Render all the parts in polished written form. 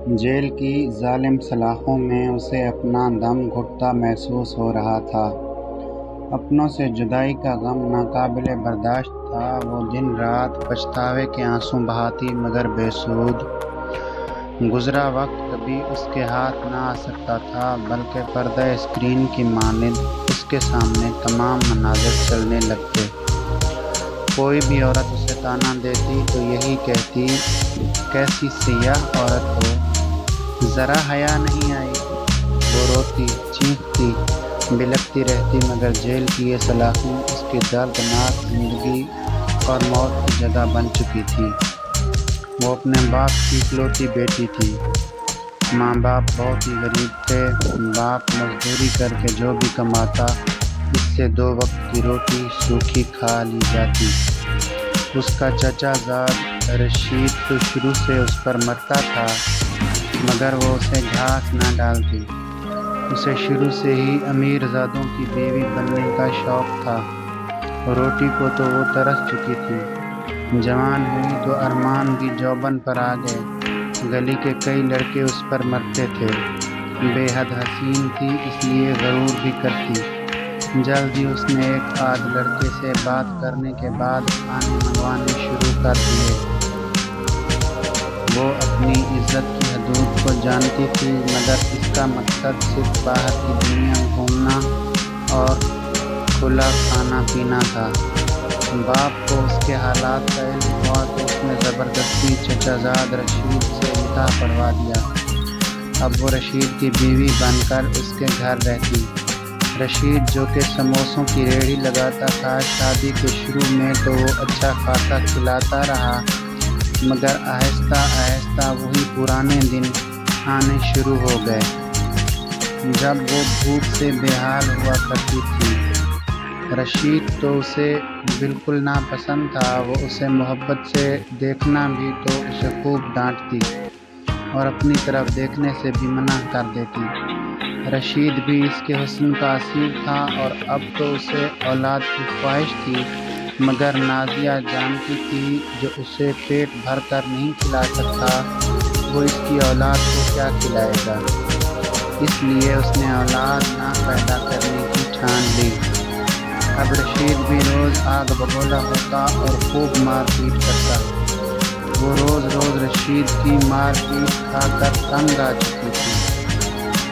Jail کی ظالم سلاخوں میں اسے اپنا دم گھٹتا محسوس ہو رہا تھا۔ اپنوں سے جدائی کا غم ناقابل برداشت تھا۔ وہ دن رات پچھتاوے کے آنسو بہاتی مگر بے سود۔ گزرا وقت کبھی اس کے ہاتھ نہ آ سکتا تھا، بلکہ پردہ اسکرین کی مانند اس کے سامنے تمام مناظر چلنے لگتے۔ کوئی بھی عورت اسے طعنہ دیتی تو یہی کہتی، کیسی سیاہ عورت ہو، ذرا حیا نہیں آئی۔ وہ روتی، چیختی، بلکتی رہتی، مگر جیل کی یہ سلاخیں اس کی دردناک زندگی اور موت کی جگہ بن چکی تھی۔ وہ اپنے باپ کی اکلوتی بیٹی تھی۔ ماں باپ بہت ہی غریب تھے۔ باپ مزدوری کر کے جو بھی کماتا، اس سے 2 وقت کی روٹی سوکھی کھا لی جاتی۔ اس کا چچا زاد رشید تو شروع سے اس پر مرتا تھا، مگر وہ اسے گھاس نہ ڈالتی۔ اسے شروع سے ہی امیر زادوں کی بیوی بننے کا شوق تھا۔ روٹی کو تو وہ ترس چکی تھی۔ جوان ہوئی تو ارمان بھی جوبن پر آ گئے۔ گلی کے کئی لڑکے اس پر مرتے تھے۔ بے حد حسین تھی، اس لیے غرور بھی کرتی۔ جلد ہی اس نے ایک آدھ لڑکے سے بات کرنے کے بعد کھانے منگوانے شروع کر دیے۔ وہ اپنی عزت کی حدود کو جانتی تھی، مگر اس کا مقصد صرف باہر کی دنیا گھومنا اور کھلا کھانا پینا تھا۔ باپ کو اس کے حالات کا علم ہوا تو اس نے زبردستی چچا زاد رشید سے نکاح پڑھوا دیا۔ اب وہ رشید کی بیوی بن کر اس کے گھر رہتی۔ رشید جو کہ سموسوں کی ریہڑی لگاتا تھا، شادی کے شروع میں تو وہ اچھا خاصا کھلاتا رہا، مگر آہستہ آہستہ وہی پرانے دن آنے شروع ہو گئے جب وہ بھوک سے بے حال ہوا کرتی تھی۔ رشید تو اسے بالکل ناپسند تھا۔ وہ اسے محبت سے دیکھنا بھی تو اسے خوب ڈانٹتی اور اپنی طرف دیکھنے سے بھی منع کر دیتی۔ رشید بھی اس کے حسن کا اسیر تھا اور اب تو اسے اولاد کی خواہش تھی، مگر نازیہ جانتی تھی جو اسے پیٹ بھر کر نہیں کھلا سکتا، وہ اس کی اولاد کو کیا کھلائے گا۔ اس لیے اس نے اولاد نہ پیدا کرنے کی ٹھان لی۔ اب رشید بھی روز آگ بگولا ہوتا اور خوب مار پیٹ کرتا۔ وہ روز روز رشید کی مار پیٹ کھا کر تنگ آ چکی تھی۔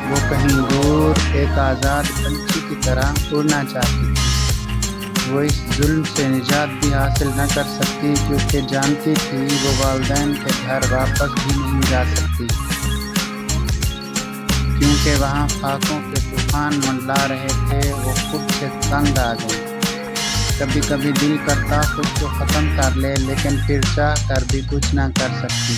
وہ کہیں دور ایک آزاد پنچھی کی طرح اڑنا چاہتی تھی۔ وہ اس ظلم سے نجات بھی حاصل نہ کر سکتی، کیونکہ جانتی تھی وہ والدین کے گھر واپس بھی نہیں جا سکتی، کیونکہ وہاں خاکوں کے طوفان منڈلا رہے تھے۔ وہ خود سے تنگ آ گئی۔ کبھی کبھی دل کرتا خود کو ختم کر لے، لیکن پھر چاہ کر بھی کچھ نہ کر سکتی۔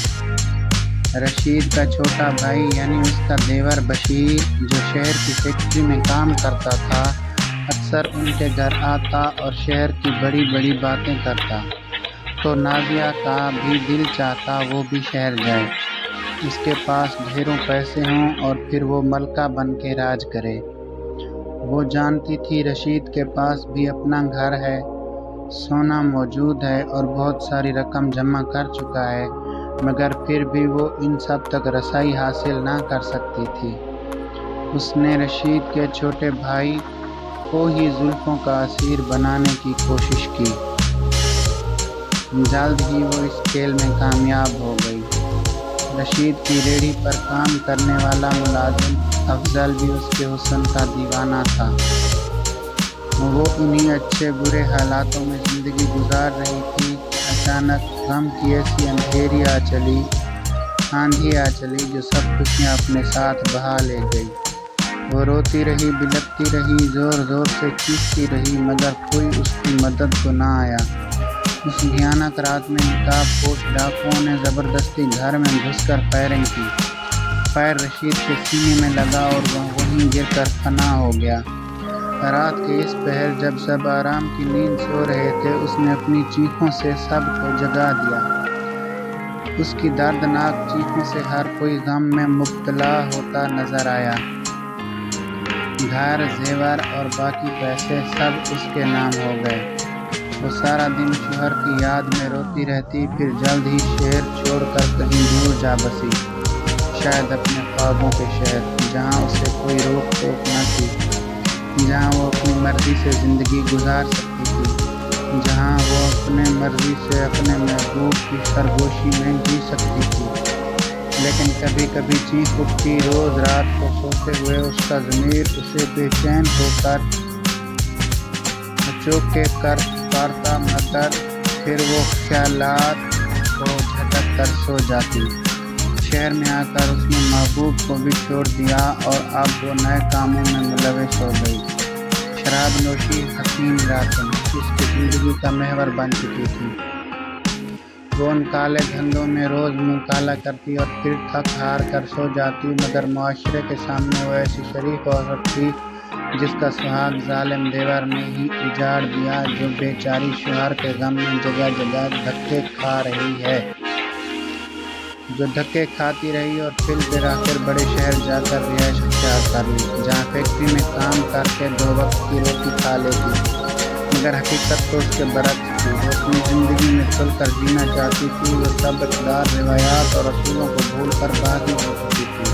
رشید کا چھوٹا بھائی یعنی اس کا دیور بشیر، جو شہر کی فیکٹری میں کام کرتا تھا، اکثر ان کے گھر آتا اور شہر کی بڑی بڑی باتیں کرتا، تو نازیہ کا بھی دل چاہتا وہ بھی شہر جائے، اس کے پاس ڈھیروں پیسے ہوں اور پھر وہ ملکہ بن کے راج کرے۔ وہ جانتی تھی رشید کے پاس بھی اپنا گھر ہے، سونا موجود ہے اور بہت ساری رقم جمع کر چکا ہے، مگر پھر بھی وہ ان سب تک رسائی حاصل نہ کر سکتی تھی۔ اس نے رشید کے چھوٹے بھائی کو ہی زلفوں کا اسیر بنانے کی کوشش کی۔ جلد ہی وہ اس کھیل میں کامیاب ہو گئی۔ رشید کی ریہڑی پر کام کرنے والا ملازم افضل بھی اس کے حسن کا دیوانہ تھا۔ وہ انہی اچھے برے حالاتوں میں زندگی گزار رہی تھی کہ اچانک غم کی ایسی آندھی آ چلی جو سب خوشیاں اپنے ساتھ بہا لے گئی۔ وہ روتی رہی، بلکتی رہی، زور زور سے چیختی رہی، مگر کوئی اس کی مدد کو نہ آیا۔ اس بھیانک رات میں نقاب پوش ڈاکوؤں نے زبردستی گھر میں گھس کر فائرنگ کی۔ فائر رشید کے سینے میں لگا اور وہ وہیں گر کر فنا ہو گیا۔ رات کے اس پہر جب سب آرام کی نیند سو رہے تھے، اس نے اپنی چیخوں سے سب کو جگا دیا۔ اس کی دردناک چیخوں سے ہر کوئی غم میں مبتلا ہوتا نظر آیا۔ گھر، زیور اور باقی پیسے سب اس کے نام ہو گئے۔ وہ سارا دن شوہر کی یاد میں روتی رہتی، پھر جلد ہی شہر چھوڑ کر کہیں دور جا بسی۔ شاید اپنے خوابوں کے شہر، جہاں اسے کوئی روک ٹوک نہ تھی، جہاں وہ اپنی مرضی سے زندگی گزار سکتی تھی، جہاں وہ اپنے مرضی سے اپنے محبوب کی سرگوشی میں جی سکتی تھی۔ لیکن کبھی کبھی چیخ اٹھتی روز رات کو سوتے ہوئے اس کا ضمیر اسے بے چین ہو کر چوکے کر پکارتا، مگر پھر وہ خیالات کو جھٹک کر سو جاتی۔ شہر میں آ کر اس نے محبوب کو بھی چھوڑ دیا اور اب وہ نئے کاموں میں ملوث ہو گئی۔ شراب نوشی حسین راتیں اس کی زندگی کا محور بن چکی تھی۔ وہ ان کالے دھندوں میں روز منہ کالا کرتی اور پھر تھک ہار کر سو جاتی، مگر معاشرے کے سامنے وہ ایسی شریف عورت تھی جس کا سہاگ ظالم دیور نے ہی اجاڑ دیا، جو بیچاری شوہر کے غم میں جگہ جگہ دھکے کھا رہی ہے، جو دھکے کھاتی رہی اور پھر بالآخر بڑے شہر جا کر رہائش اختیار کر لی، جہاں فیکٹری میں کام کر کے 2 وقت کی روٹی کھا لیتی۔ مگر حقیقت تو اس کے برعکس تھی۔ وہ اپنی زندگی میں کھل کر جینا چاہتی تھی، وہ سب اقدار، روایات اور اصولوں کو بھول کر باغی ہو چکی تھی۔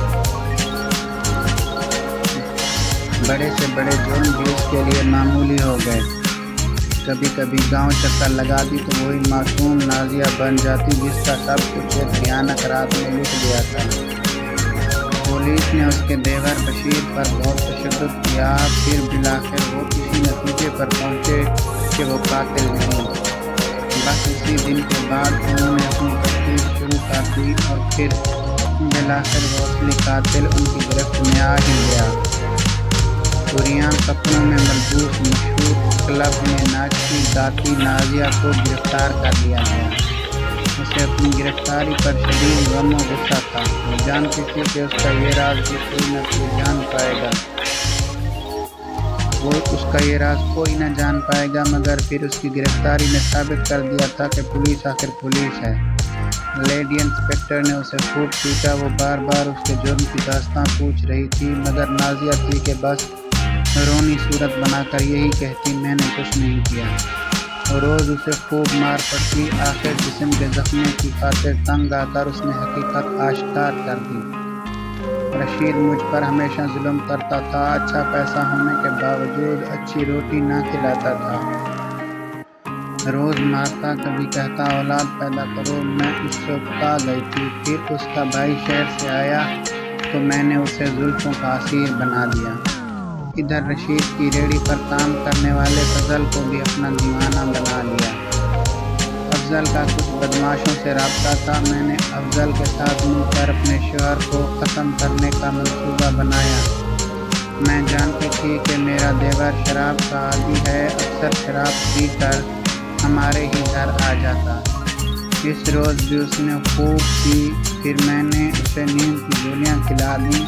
بڑے سے بڑے جرم بھی اس کے لیے معمولی ہو گئے۔ کبھی کبھی گاؤں چکر لگاتی تو وہی معصوم نازیہ بن جاتی جس کا سب کچھ ایک بھیانک رات میں لٹ گیا تھا۔ پولیس نے اس کے دیور بشیر پر بہت تشدد کیا، پھر بالآخر وہ کسی نتیجے پر پہنچے کہ وہ قاتل نہیں۔ بس اسی دن کے بعد انہوں نے اپنی تفتیش شروع کر دی اور پھر بالآخر وہ اصلی قاتل ان کی گرفت میں آ ہی گیا۔ عریان کپڑوں میں ملبوس مشہور کلب میں ناچتی گاتی نازیہ کو گرفتار کر لیا گیا۔ اسے اپنی گرفتاری پر شدید غم و غصہ تھا۔ وہ جانتی تھی کہ اس کا یہ راز بھی کوئی نہ کوئی جان پائے گا، کوئی نہ جان پائے گا، مگر پھر اس کی گرفتاری نے ثابت کر دیا تھا کہ پولیس آخر پولیس ہے۔ لیڈی انسپکٹر نے اسے خوب پیٹا۔ وہ بار بار اس کے جرم کی داستاں پوچھ رہی تھی، مگر نازیہ تھی کہ بس رونی صورت بنا کر یہی کہتی میں نے کچھ نہیں کیا۔ روز اسے خوب مار پڑتی، آخر جسم کے زخموں کی خاطر تنگ آ کر اس نے حقیقت آشکار کر دی۔ رشید مجھ پر ہمیشہ ظلم کرتا تھا، اچھا پیسہ ہونے کے باوجود اچھی روٹی نہ کھلاتا تھا، روز مارتا، کبھی کہتا اولاد پیدا کرو۔ میں اس سے اکتا گئی تھی۔ پھر اس کا بھائی شہر سے آیا تو میں نے اسے زلفوں کا اسیر بنا دیا۔ ادھر رشید کی ریڑھی پر کام کرنے والے فضل کو بھی اپنا دیوانہ بنا لیا۔ افضل کا کچھ بدماشوں سے رابطہ تھا۔ میں نے افضل کے ساتھ مل کر اپنے شوہر کو ختم کرنے کا منصوبہ بنایا۔ میں جانتی تھی کہ میرا دیور شراب کا عادی ہے، اکثر شراب پی کر ہمارے ہی گھر آ جاتا۔ اس روز بھی اس نے خوب پی، پھر میں نے اسے نیند کی گولیاں کھلا دیں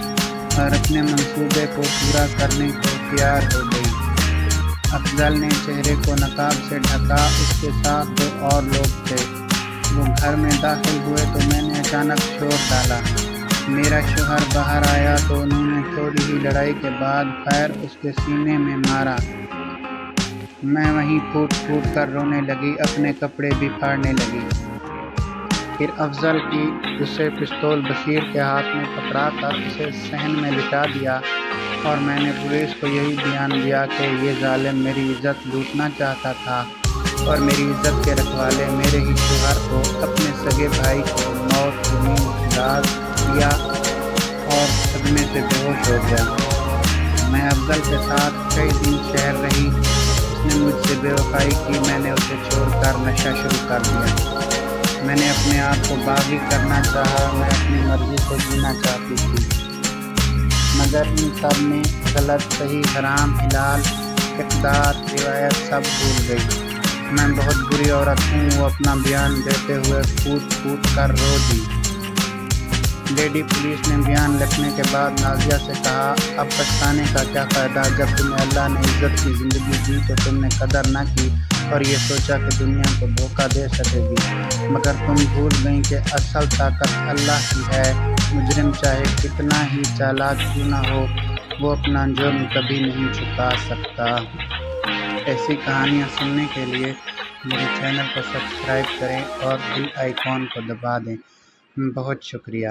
اور اپنے منصوبے کو پورا کرنے کو تیار ہو گئی۔ افضل نے چہرے کو نقاب سے ڈھکا، اس کے ساتھ 2 اور لوگ تھے۔ وہ گھر میں داخل ہوئے تو میں نے اچانک شور ڈالا۔ میرا شوہر باہر آیا تو انہوں نے تھوڑی ہی لڑائی کے بعد پیر اس کے سینے میں مارا۔ میں وہیں پھوٹ پھوٹ کر رونے لگی، اپنے کپڑے بھی پھاڑنے لگی۔ پھر افضل کی اسے پستول بشیر کے ہاتھ میں پکڑا کر اسے صحن میں لٹا دیا اور میں نے پولیس کو یہی بیان دیا کہ یہ ظالم میری عزت لوٹنا چاہتا تھا اور میری عزت کے رکھوالے میرے ہی شوہر کو، اپنے سگے بھائی کو موت کی نیند دلا دیا اور صدمے سے بے ہوش ہو گیا۔ میں افضل کے ساتھ کئی دن شہر رہی۔ اس نے مجھ سے بے وفائی کی، میں نے اسے چھوڑ کر نشہ شروع کر دیا۔ میں نے اپنے آپ کو باغی کرنا چاہا، میں اپنی مرضی سے جینا چاہتی تھی، مگر ان سب میں غلط صحیح، حرام حلال، اقدار، روایت سب بھول گئی۔ میں بہت بری عورت ہوں۔ وہ اپنا بیان دیتے ہوئے پھوٹ پھوٹ کر رو دی۔ لیڈی پولیس نے بیان لکھنے کے بعد نازیہ سے کہا، اب پچھتانے کا کیا فائدہ؟ جب تمہیں اللہ نے عزت کی زندگی دی تو تم نے قدر نہ کی اور یہ سوچا کہ دنیا کو دھوکہ دے سکے گی، مگر تم بھول گئیں کہ اصل طاقت اللہ کی ہے۔ مجرم چاہے کتنا ہی چالاک کیوں نہ ہو، وہ اپنا جرم کبھی نہیں چھپا سکتا۔ ایسی کہانیاں سننے کے لیے میرے چینل کو سبسکرائب کریں اور بیل آئیکن کو دبا دیں۔ بہت شکریہ۔